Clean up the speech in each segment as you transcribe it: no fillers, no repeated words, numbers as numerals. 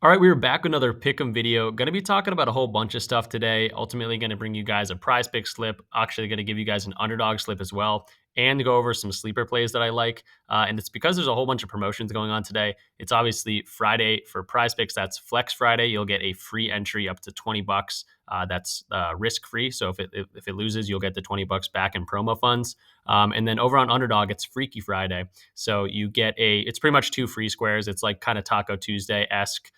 All right, we were back with another pick'em video. Going to be talking about a whole bunch of stuff today. Ultimately, going to bring you guys a prize pick slip. Actually, going to give you guys an underdog slip as well, and go over some sleeper plays that I like. And it's because there's a whole bunch of promotions going on today. It's obviously Friday for prize picks. That's Flex Friday. You'll get a free entry up to $20. That's risk free. So if it loses, you'll get the $20 back in promo funds. And then over on Underdog, it's Freaky Friday. So you get it's pretty much two free squares. It's like kind of Taco Tuesday esque.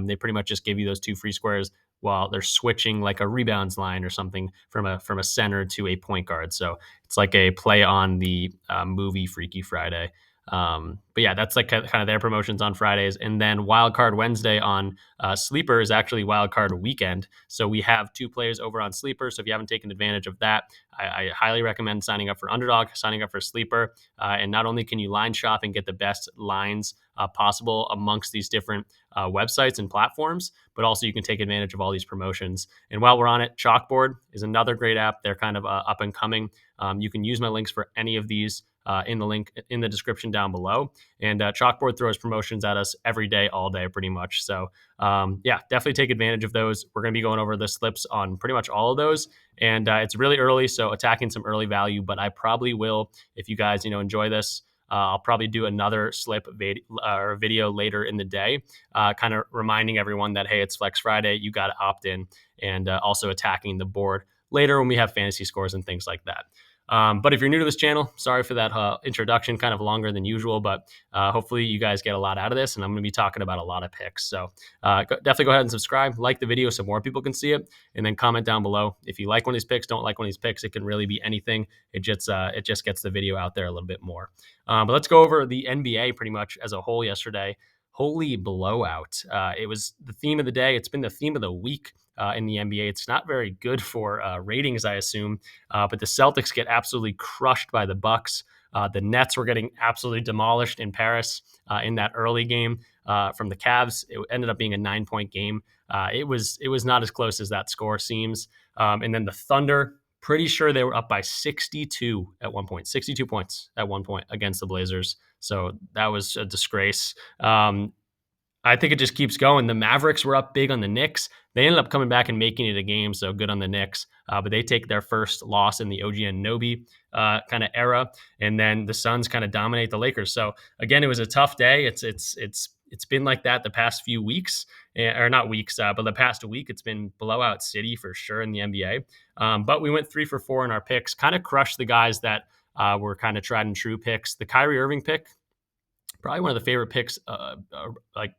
They pretty much just give you those two free squares while they're switching like a rebounds line or something from a center to a point guard. So it's like a play on the movie Freaky Friday. But yeah, that's like kind of their promotions on Fridays. And then Wild Card Wednesday on Sleeper is actually Wild Card Weekend. So we have two players over on Sleeper. So if you haven't taken advantage of that, I highly recommend signing up for Underdog, signing up for Sleeper. And not only can you line shop and get the best lines possible amongst these different websites and platforms, but also you can take advantage of all these promotions. And while we're on it, Chalkboard is another great app. They're kind of up and coming. You can use my links for any of these in the link in the description down below. And Chalkboard throws promotions at us every day, all day, pretty much. So yeah, definitely take advantage of those. We're going to be going over the slips on pretty much all of those. And it's really early, so attacking some early value. But I probably will, if you guys enjoy this, I'll probably do another slip video later in the day, kind of reminding everyone that, hey, it's Flex Friday. You got to opt in, and also attacking the board later when we have fantasy scores and things like that. But if you're new to this channel, sorry for that introduction, kind of longer than usual, but hopefully you guys get a lot out of this, and I'm going to be talking about a lot of picks. So definitely go ahead and subscribe, like the video so more people can see it, and then comment down below. If you like one of these picks, don't like one of these picks, it can really be anything. It just gets the video out there a little bit more. But let's go over the NBA pretty much as a whole yesterday. Holy blowout. It was the theme of the day. It's been the theme of the week in the NBA. It's not very good for ratings, I assume. But the Celtics get absolutely crushed by the Bucks. The Nets were getting absolutely demolished in Paris in that early game from the Cavs. It ended up being a 9-point game. It was not as close as that score seems. And then the Thunder, pretty sure they were up by 62 at one point, 62 points at one point against the Blazers. So that was a disgrace. I think it just keeps going. The Mavericks were up big on the Knicks. They ended up coming back and making it a game, so good on the Knicks. But they take their first loss in the OG Anunoby kind of era, and then the Suns kind of dominate the Lakers. So again, it was a tough day. It's been like that the past few weeks, or not weeks, but the past week. It's been blowout city for sure in the NBA. But we went 3 for 4 in our picks, kind of crushed the guys that were kind of tried and true picks. The Kyrie Irving pick, probably one of the favorite picks, like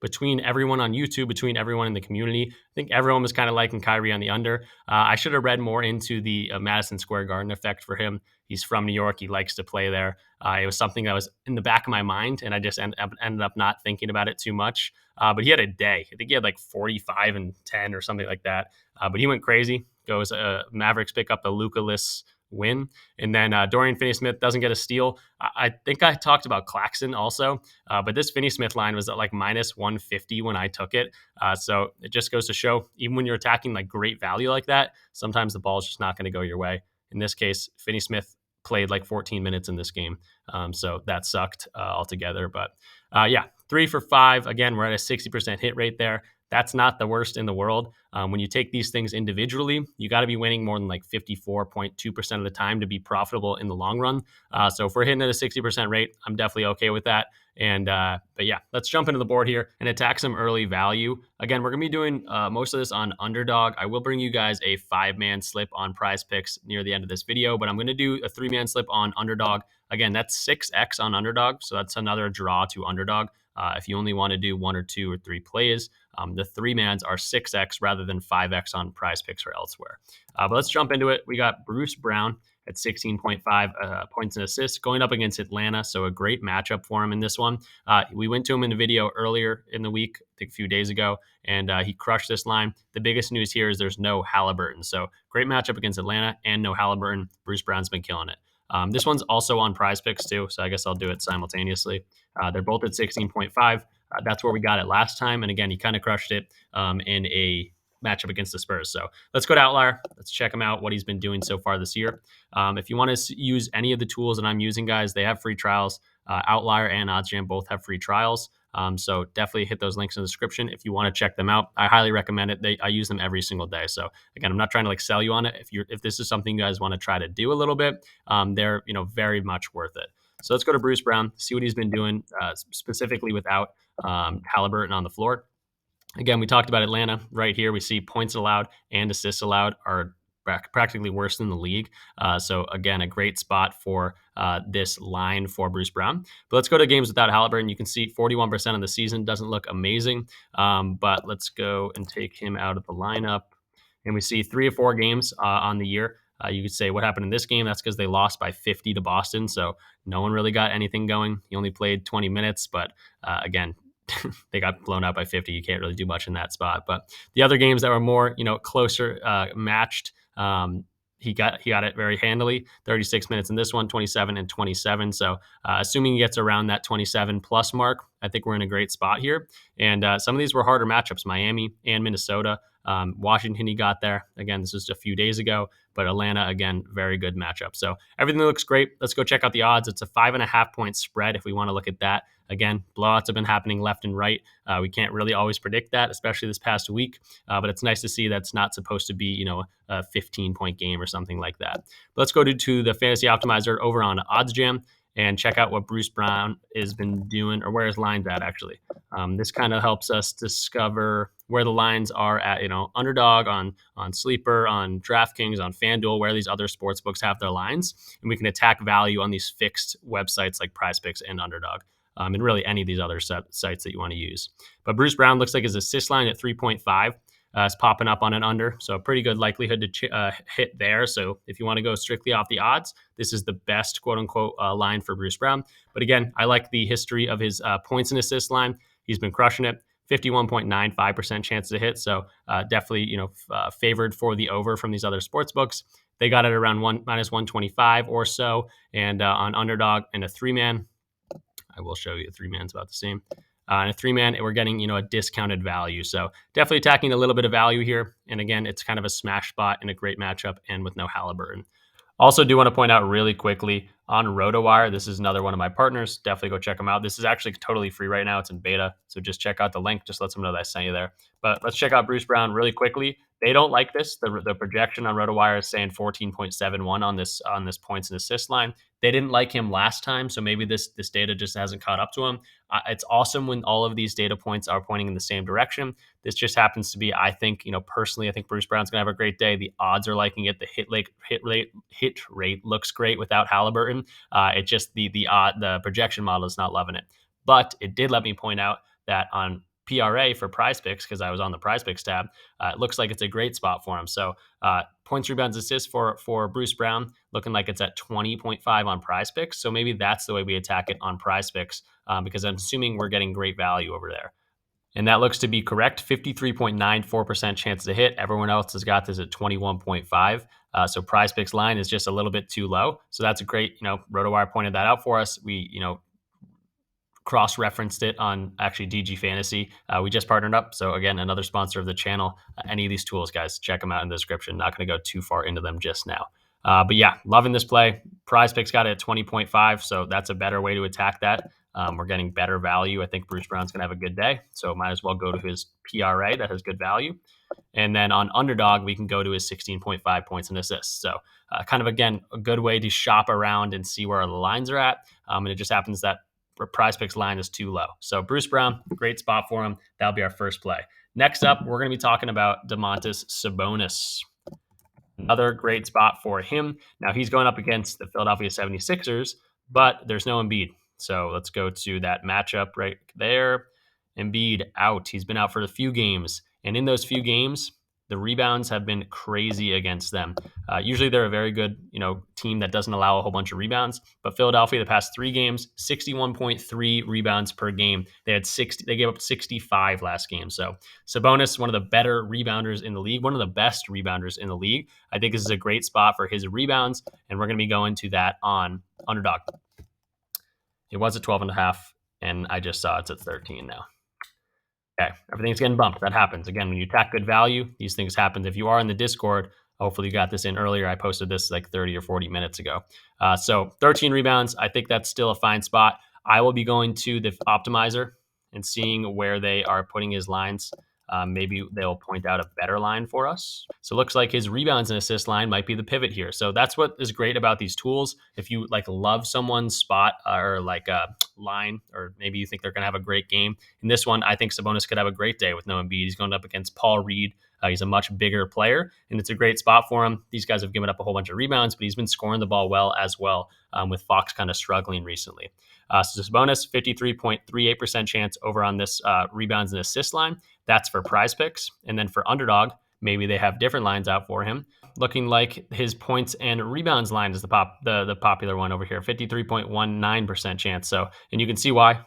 between everyone on YouTube, between everyone in the community. I think everyone was kind of liking Kyrie on the under. I should have read more into the Madison Square Garden effect for him. He's from New York. He likes to play there. It was something that was in the back of my mind, and I just ended up not thinking about it too much. But he had a day. I think he had like 45 and 10 or something like that. But he went crazy. Goes Mavericks pick up a Luka-less win. And then Dorian Finney-Smith doesn't get a steal. I think I talked about Claxton also, but this Finney-Smith line was at like minus 150 when I took it. So it just goes to show, even when you're attacking like great value like that, sometimes the ball is just not going to go your way. In this case, Finney-Smith played like 14 minutes in this game. So that sucked altogether. But yeah, 3 for 5. Again, we're at a 60% hit rate there. That's not the worst in the world. When you take these things individually, you got to be winning more than like 54.2% of the time to be profitable in the long run. So if we're hitting at a 60% rate, I'm definitely okay with that. And but yeah, let's jump into the board here and attack some early value. Again, we're going to be doing most of this on Underdog. I will bring you guys a 5-man slip on Prize Picks near the end of this video, but I'm going to do a 3-man slip on Underdog. Again, that's 6x on Underdog, so that's another draw to Underdog. If you only want to do 1 or 2 or 3 plays, the 3-mans are 6x rather than 5x on Prize Picks or elsewhere. But let's jump into it. We got Bruce Brown at 16.5 points and assists going up against Atlanta, so a great matchup for him in this one. We went to him in the video earlier in the week, I think a few days ago, and he crushed this line. The biggest news here is there's no Halliburton, so great matchup against Atlanta and no Halliburton. Bruce Brown's been killing it. This one's also on Prize Picks too, so I guess I'll do it simultaneously. They're both at 16.5. That's where we got it last time, and again, he kind of crushed it in a matchup against the Spurs. So let's go to Outlier. Let's check him out, what he's been doing so far this year. If you want to use any of the tools that I'm using, guys, they have free trials. Outlier and OddsJam both have free trials. So definitely hit those links in the description if you want to check them out. I highly recommend it. I use them every single day. So again, I'm not trying to like sell you on it. If this is something you guys want to try to do a little bit, they're very much worth it. So let's go to Bruce Brown, see what he's been doing specifically without Halliburton on the floor. Again, we talked about Atlanta right here. We see points allowed and assists allowed are practically worse than the league. So again, a great spot for this line for Bruce Brown. But let's go to games without Halliburton. You can see 41% of the season doesn't look amazing. But let's go and take him out of the lineup. And we see 3 or 4 games on the year. You could say what happened in this game. That's because they lost by 50 to Boston. So no one really got anything going. He only played 20 minutes. But again, they got blown out by 50. You can't really do much in that spot. But the other games that were more, closer matched, he got it very handily. 36 minutes in this one, 27 and 27. So assuming he gets around that 27 plus mark, I think we're in a great spot here. And some of these were harder matchups, Miami and Minnesota. Washington, he got there. Again, this was a few days ago, but Atlanta, again, very good matchup. So everything looks great. Let's go check out the odds. It's a 5.5 point spread if we want to look at that. Again, blowouts have been happening left and right. We can't really always predict that, especially this past week. But it's nice to see that's not supposed to be, a 15-point game or something like that. But let's go to the Fantasy Optimizer over on OddsJam and check out what Bruce Brown has been doing, or where his line's at, actually. This kind of helps us discover where the lines are at, Underdog, on Sleeper, on DraftKings, on FanDuel, where these other sports books have their lines. And we can attack value on these fixed websites like PrizePicks and Underdog. And really any of these other sites that you want to use. But Bruce Brown looks like his assist line at 3.5 is popping up on an under. So a pretty good likelihood to hit there. So if you want to go strictly off the odds, this is the best quote unquote line for Bruce Brown. But again, I like the history of his points and assist line. He's been crushing it. 51.95% chance to hit. So definitely, favored for the over from these other sports books. They got it around minus 125 or so. And on Underdog and a 3-man, I will show you a 3-man's about the same. In a 3-man, we're getting, a discounted value. So definitely attacking a little bit of value here. And again, it's kind of a smash spot in a great matchup and with no Halliburton. Also do want to point out really quickly on RotoWire, this is another one of my partners. Definitely go check them out. This is actually totally free right now. It's in beta. So just check out the link. Just let them know that I sent you there. But let's check out Bruce Brown really quickly. They don't like this. The projection on RotoWire is saying 14.71 on this points and assist line. They didn't like him last time, so maybe this data just hasn't caught up to him. It's awesome when all of these data points are pointing in the same direction. This just happens to be, I think, personally, I think Bruce Brown's gonna have a great day. The odds are liking it. The hit rate looks great without Halliburton. It just the projection model is not loving it. But it did let me point out that on PRA for PrizePicks, because I was on the PrizePicks tab, it looks like it's a great spot for him. So points, rebounds, assists for Bruce Brown looking like it's at 20.5 on PrizePicks. So maybe that's the way we attack it on PrizePicks, because I'm assuming we're getting great value over there. And that looks to be correct. 53.94% chance to hit. Everyone else has got this at 21.5. So PrizePicks line is just a little bit too low. So that's a great, RotoWire pointed that out for us. We, cross-referenced it on actually DG Fantasy. We just partnered up. So again, another sponsor of the channel. Any of these tools, guys, check them out in the description. Not going to go too far into them just now. But yeah, loving this play. PrizePicks got it at 20.5. So that's a better way to attack that. We're getting better value. I think Bruce Brown's going to have a good day. So might as well go to his PRA that has good value. And then on Underdog, we can go to his 16.5 points and assists. So kind of, again, a good way to shop around and see where the lines are at. And it just happens that PrizePicks line is too low. So Bruce Brown, great spot for him. That'll be our first play. Next up, we're going to be talking about Domantas Sabonis. Another great spot for him. Now he's going up against the Philadelphia 76ers, but there's no Embiid. So let's go to that matchup right there. Embiid out. He's been out for a few games. And in those few games, the rebounds have been crazy against them. Usually they're a very good, team that doesn't allow a whole bunch of rebounds. But Philadelphia, the past 3 games, 61.3 rebounds per game. They gave up 65 last game. So Sabonis, one of the better rebounders in the league, one of the best rebounders in the league. I think this is a great spot for his rebounds, and we're going to be going to that on Underdog. It was at 12.5, and I just saw it's at 13 now. Okay, everything's getting bumped. That happens. Again, when you attack good value, these things happen. If you are in the Discord, hopefully you got this in earlier. I posted this like 30 or 40 minutes ago. So 13 rebounds. I think that's still a fine spot. I will be going to the optimizer and seeing where they are putting his lines. Maybe they'll point out a better line for us. So it looks like his rebounds and assist line might be the pivot here. So that's what is great about these tools. If you like love someone's spot or like a line, or maybe you think they're going to have a great game. In this one, I think Sabonis could have a great day with no Embiid. He's going up against Paul Reed. He's a much bigger player, and it's a great spot for him. These guys have given up a whole bunch of rebounds, but he's been scoring the ball well as well, with Fox kind of struggling recently. So Sabonis, 53.38% chance over on this rebounds and assist line. That's for Prize Picks. And then for Underdog, maybe they have different lines out for him. Looking like his points and rebounds line is the popular one over here, 53.19% chance. So, and you can see why.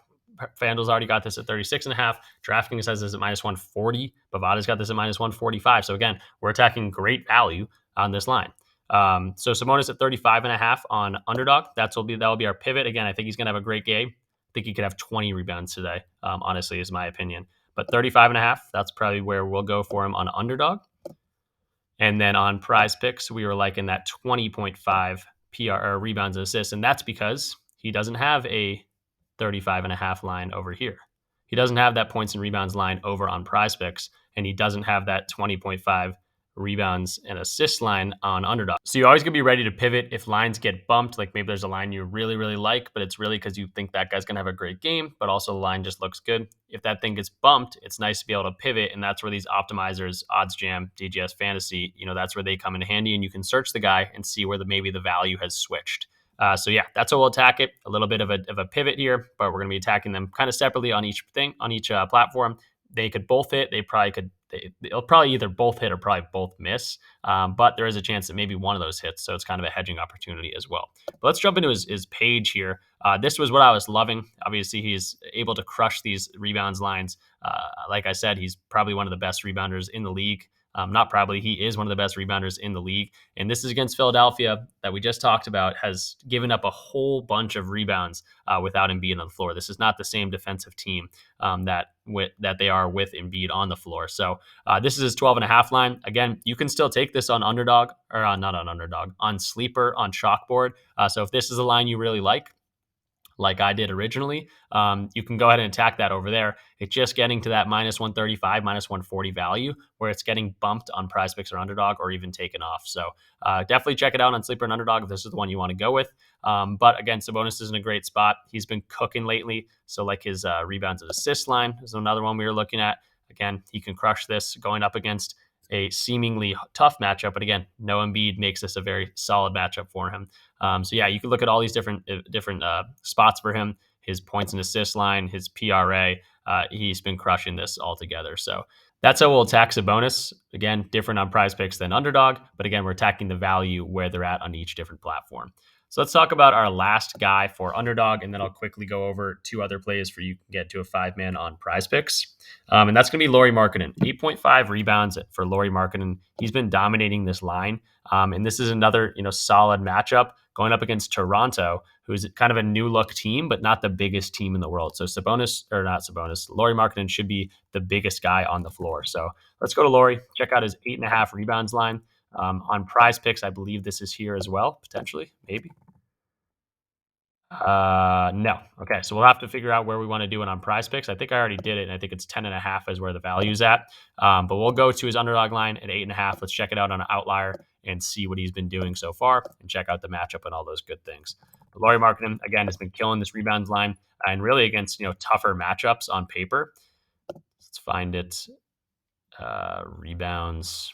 FanDuel's already got this at 36.5. DraftKings has this at minus 140. Bovada's got this at minus 145. So again, we're attacking great value on this line. So Sabonis at 35.5 on Underdog. That'll be our pivot. Again, I think he's going to have a great game. I think he could have 20 rebounds today, honestly, is my opinion. But 35.5, that's probably where we'll go for him on Underdog. And then on Prize Picks, we were liking that 20.5 PR or rebounds and assists. And that's because he doesn't have a 35.5 line over here. He doesn't have that points and rebounds line over on Prize Picks, and he doesn't have that 20.5 rebounds and assist line on Underdog. So you're always going to be ready to pivot if lines get bumped. Like maybe there's a line you really, really like, but it's really because you think that guy's going to have a great game, but also the line just looks good. If that thing gets bumped, it's nice to be able to pivot. And that's where these optimizers, Odds Jam, DGS Fantasy, that's where they come in handy, and you can search the guy and see where maybe the value has switched. So yeah, that's how we'll attack it. A little bit of a pivot here, but we're going to be attacking them kind of separately on each platform. They could both hit. They'll probably either both hit or probably both miss. But there is a chance that maybe one of those hits. So it's kind of a hedging opportunity as well. But let's jump into his page here. This was what I was loving. Obviously, he's able to crush these rebounds lines. Like I said, he's probably one of the best rebounders in the league. Not probably, he is one of the best rebounders in the league. And this is against Philadelphia that we just talked about, has given up a whole bunch of rebounds without Embiid on the floor. This is not the same defensive team that they are with Embiid on the floor. So this is his 12.5 line. Again, you can still take this on Underdog, or not on Underdog, on Sleeper, on Chalkboard. So if this is a line you really like I did originally, you can go ahead and attack that over there. It's just getting to that minus 135, minus 140 value where it's getting bumped on Prize Picks or Underdog, or even taken off. So definitely check it out on Sleeper and Underdog if this is the one you want to go with. But again, Sabonis is in a great spot. He's been cooking lately. So like his rebounds and assist line is another one we were looking at. Again, he can crush this going up against a seemingly tough matchup. But again, no Embiid makes this a very solid matchup for him. So yeah, you can look at all these different spots for him. His points and assist line, his PRA, he's been crushing this altogether. So that's how we'll attack Sabonis. Again, different on Prize Picks than Underdog, but again, we're attacking the value where they're at on each different platform. So let's talk about our last guy for Underdog, and then I'll quickly go over two other plays for you can get to a 5-man on Prize Picks. And that's going to be Lauri Markkanen. 8.5 rebounds for Lauri Markkanen. He's been dominating this line. And this is another, solid matchup going up against Toronto, who's kind of a new look team, but not the biggest team in the world. So Lauri Markkanen should be the biggest guy on the floor. So let's go to Lauri, check out his 8.5 rebounds line. On Prize Picks, I believe this is here as well, potentially, maybe. No. Okay, so we'll have to figure out where we want to do it on Prize Picks. I think I already did it, and I think it's 10.5 is where the value's at. But we'll go to his Underdog line at 8.5. Let's check it out on an outlier and see what he's been doing so far, and check out the matchup and all those good things. But Lauri Markkanen, again, has been killing this rebounds line, and really against tougher matchups on paper. Let's find it. Rebounds.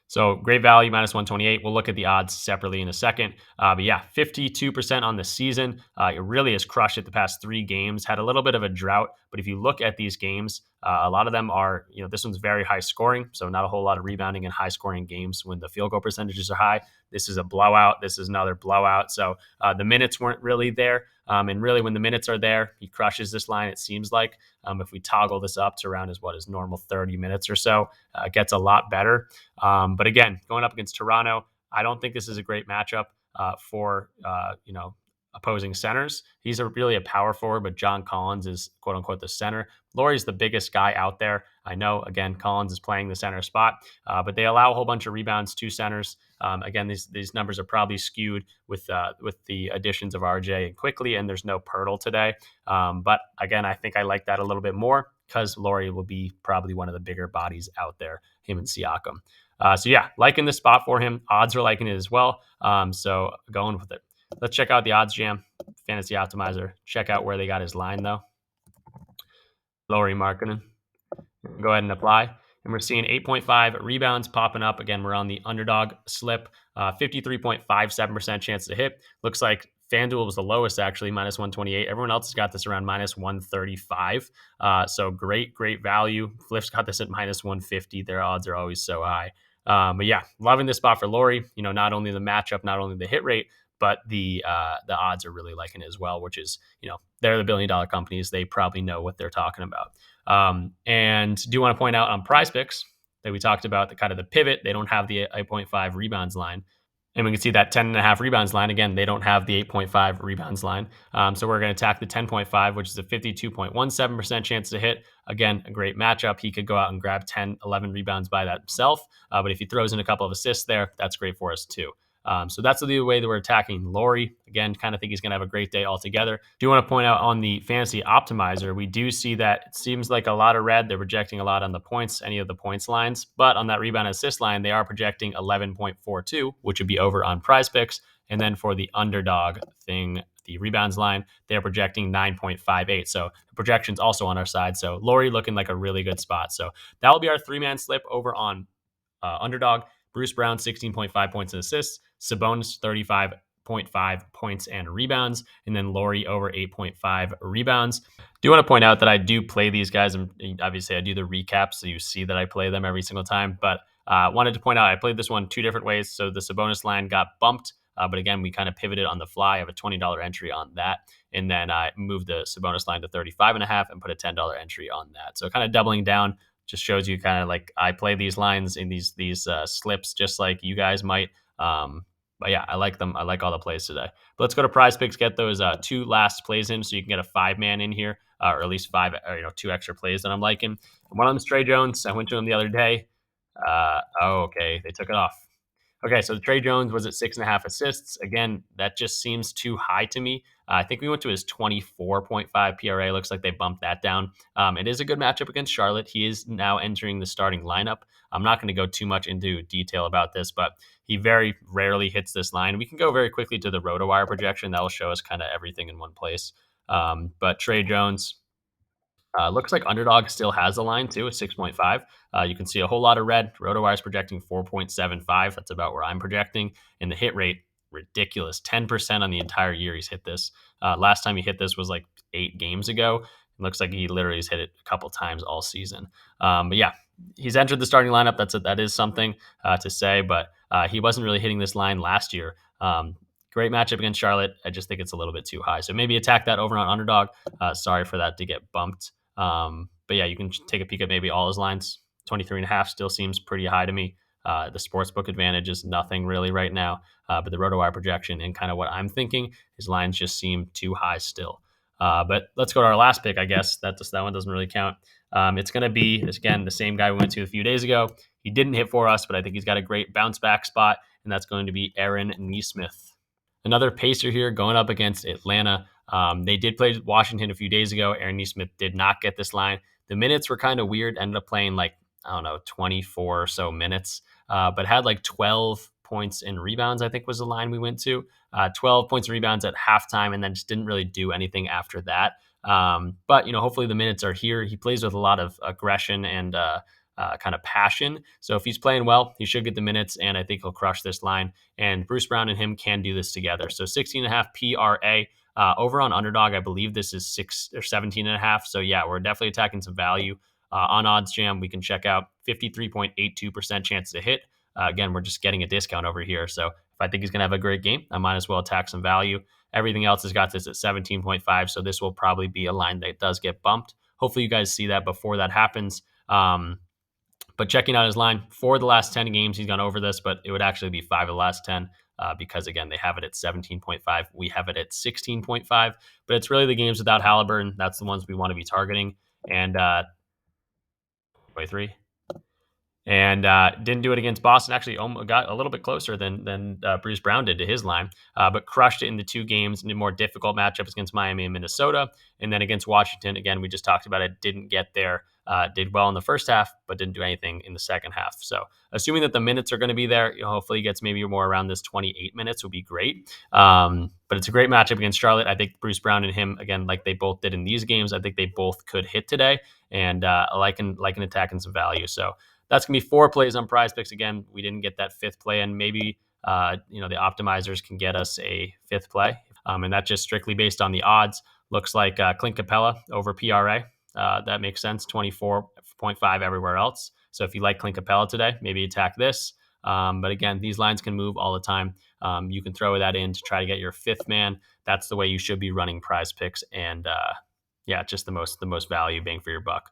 So great value, minus 128. We'll look at the odds separately in a second. But yeah, 52% on the season. It really has crushed it the past 3 games. Had a little bit of a drought, but if you look at these games, a lot of them are, this one's very high scoring. So not a whole lot of rebounding in high scoring games when the field goal percentages are high. This is a blowout. This is another blowout. So the minutes weren't really there. And really when the minutes are there, he crushes this line, it seems like. If we toggle this up to around his normal 30 minutes or so, it gets a lot better. But again, going up against Toronto, I don't think this is a great matchup for opposing centers. He's really a power forward, but John Collins is quote unquote the center. Lauri's the biggest guy out there. I know, again, Collins is playing the center spot, but they allow a whole bunch of rebounds to centers. Again, these numbers are probably skewed with the additions of RJ and quickly, and there's no Pirtle today. But again, I think I like that a little bit more because Laurie will be probably one of the bigger bodies out there, him and Siakam. So yeah, liking this spot for him. Odds are liking it as well. So going with it. Let's check out the odds jam, fantasy optimizer. Check out where they got his line though. Laurie Markkinen. Go ahead and apply. And we're seeing 8.5 rebounds popping up. Again, we're on the underdog slip. 53.57% chance to hit. Looks like FanDuel was the lowest, actually, minus 128. Everyone else has got this around minus 135. So great value. Fliff's got this at minus 150. Their odds are always so high. But yeah, loving this spot for Laurie. Not only the matchup, not only the hit rate, but the odds are really liking it as well, which is, they're the billion-dollar companies. They probably know what they're talking about. And do want to point out on PrizePicks that we talked about the kind of the pivot. They don't have the 8.5 rebounds line. And we can see that 10.5 rebounds line. Again, they don't have the 8.5 rebounds line. So we're going to attack the 10.5, which is a 52.17% chance to hit. Again, a great matchup. He could go out and grab 10, 11 rebounds by that himself. But if he throws in a couple of assists there, that's great for us too. So that's the way that we're attacking Laurie. Again, kind of think he's going to have a great day altogether. Do want to point out on the fantasy optimizer, we do see that it seems like a lot of red. They're projecting a lot on the points, any of the points lines. But on that rebound assist line, they are projecting 11.42, which would be over on PrizePicks. And then for the underdog thing, the rebounds line, they're projecting 9.58. So the projection's also on our side. So Laurie looking like a really good spot. So that will be our 3-man slip over on underdog. Bruce Brown, 16.5 points and assists. Sabonis, 35.5 points and rebounds. And then Laurie over 8.5 rebounds. Do want to point out that I do play these guys. And obviously, I do the recaps, so you see that I play them every single time. But wanted to point out, I played this one 2 different ways. So the Sabonis line got bumped. But again, we kind of pivoted on the fly. I have a $20 entry on that. And then I moved the Sabonis line to 35.5 and put a $10 entry on that. So kind of doubling down. Just shows you kind of like I play these lines in these slips just like you guys might. But yeah, I like them. I like all the plays today. But let's go to PrizePicks, get those 2 last plays in so you can get a 5-man in here, or at least 5, or 2 extra plays that I'm liking. One of them's Trey Jones. I went to him the other day. Okay, they took it off. Okay, so Trey Jones was at 6.5 assists. Again, that just seems too high to me. I think we went to his 24.5 PRA. Looks like they bumped that down. It is a good matchup against Charlotte. He is now entering the starting lineup. I'm not going to go too much into detail about this, but he very rarely hits this line. We can go very quickly to the RotoWire projection. That will show us kind of everything in one place. But Trey Jones, looks like underdog still has a line too at 6.5. You can see a whole lot of red. RotoWire is projecting 4.75. That's about where I'm projecting. And the hit rate, ridiculous. 10% on the entire year he's hit this. Last time he hit this was like 8 games ago. It looks like he literally has hit it a couple times all season. But yeah, he's entered the starting lineup. That is something to say, but he wasn't really hitting this line last year. Great matchup against Charlotte. I just think it's a little bit too high. So maybe attack that over on underdog. Sorry for that to get bumped. But yeah, you can take a peek at maybe all his lines. 23.5 still seems pretty high to me. The sportsbook advantage is nothing really right now. But the RotoWire projection and kind of what I'm thinking, his lines just seem too high still. But let's go to our last pick, I guess. That one doesn't really count. It's going to be, again, the same guy we went to a few days ago. He didn't hit for us, but I think he's got a great bounce back spot, and that's going to be Aaron Nesmith. Another pacer here going up against Atlanta. They did play Washington a few days ago. Aaron Nesmith did not get this line. The minutes were kind of weird. Ended up playing 24 or so minutes, but had 12 points and rebounds, I think was the line we went to. 12 points and rebounds at halftime, and then just didn't really do anything after that. But, hopefully the minutes are here. He plays with a lot of aggression and kind of passion. So if he's playing well, he should get the minutes, and I think he'll crush this line. And Bruce Brown and him can do this together. So 16.5 PRA. Over on underdog, I believe this is 6 or 17.5. So yeah, we're definitely attacking some value. On Odds Jam, we can check out 53.82% chance to hit. Again, we're just getting a discount over here. So if I think he's going to have a great game, I might as well attack some value. Everything else has got this at 17.5. So this will probably be a line that does get bumped. Hopefully you guys see that before that happens. But checking out his line, 4 of the last 10 games, he's gone over this, but it would actually be 5 of the last 10 because, again, they have it at 17.5. We have it at 16.5. But it's really the games without Halliburton. That's the ones we want to be targeting. And 23. and didn't do it against Boston. Actually, got a little bit closer than Bruce Brown did to his line, but crushed it in the 2 games in the more difficult matchups against Miami and Minnesota, and then against Washington. Again, we just talked about it. Didn't get there. Did well in the first half, but didn't do anything in the second half. So, assuming that the minutes are going to be there, hopefully he gets maybe more around this 28 minutes would be great. But it's a great matchup against Charlotte. I think Bruce Brown and him, again, like they both did in these games, I think they both could hit today, and like an attack and some value. So that's gonna be 4 plays on Prize Picks. Again, we didn't get that 5th play, and maybe the optimizers can get us a 5th play, and that's just strictly based on the odds. Looks like Clint Capella over PRA. That makes sense. 24.5 everywhere else. So if you like Clint Capella today, maybe attack this. But again, these lines can move all the time. You can throw that in to try to get your 5th man. That's the way you should be running Prize Picks, and yeah, just the most value bang for your buck.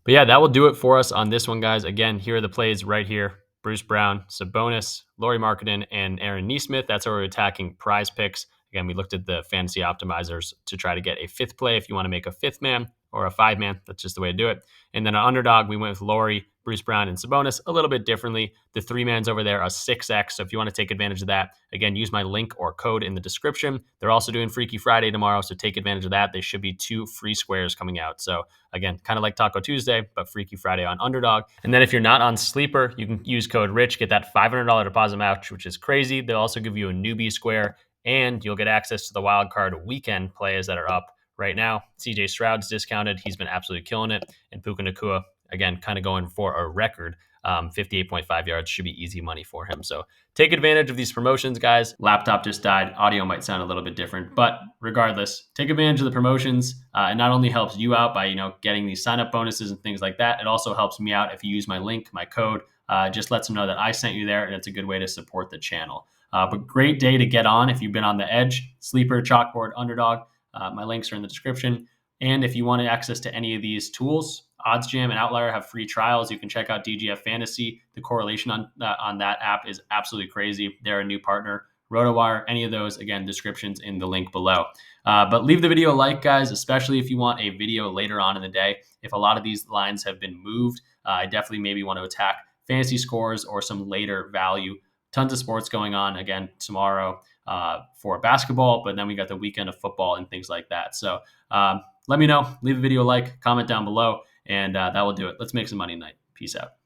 But yeah, that will do it for us on this one, guys. Again, here are the plays right here. Bruce Brown, Sabonis, Laurie Markkinen, and Aaron Nesmith. That's how we're attacking Prize Picks. Again, we looked at the fantasy optimizers to try to get a 5th play if you want to make a 5th man or a 5 man. That's just the way to do it. And then on underdog, we went with Laurie, Bruce Brown, and Sabonis a little bit differently. The 3-mans over there are 6x. So if you want to take advantage of that, again, use my link or code in the description. They're also doing Freaky Friday tomorrow, so take advantage of that. There should be 2 free squares coming out. So again, kind of like Taco Tuesday, but Freaky Friday on underdog. And then if you're not on Sleeper, you can use code RICH, get that $500 deposit match, which is crazy. They'll also give you a newbie square, and you'll get access to the wild card weekend plays that are up right now. CJ Stroud's discounted. He's been absolutely killing it. And Puka Nacua, again, kind of going for a record. 58.5 yards should be easy money for him. So take advantage of these promotions, guys. Laptop just died. Audio might sound a little bit different, but regardless, take advantage of the promotions. It not only helps you out by getting these sign up bonuses and things like that. It also helps me out if you use my link, my code. Just lets them know that I sent you there, and it's a good way to support the channel. But great day to get on if you've been on the edge. Sleeper, Chalkboard, Underdog. My links are in the description. And if you want access to any of these tools, OddsJam and Outlier have free trials. You can check out DGF Fantasy. The correlation on that app is absolutely crazy. They're a new partner. RotoWire, any of those, again, descriptions in the link below. But leave the video a like, guys, especially if you want a video later on in the day. If a lot of these lines have been moved, I definitely maybe want to attack fantasy scores or some later value. Tons of sports going on again tomorrow for basketball, but then we got the weekend of football and things like that. So let me know. Leave a video a like, comment down below, and that will do it. Let's make some money tonight. Peace out.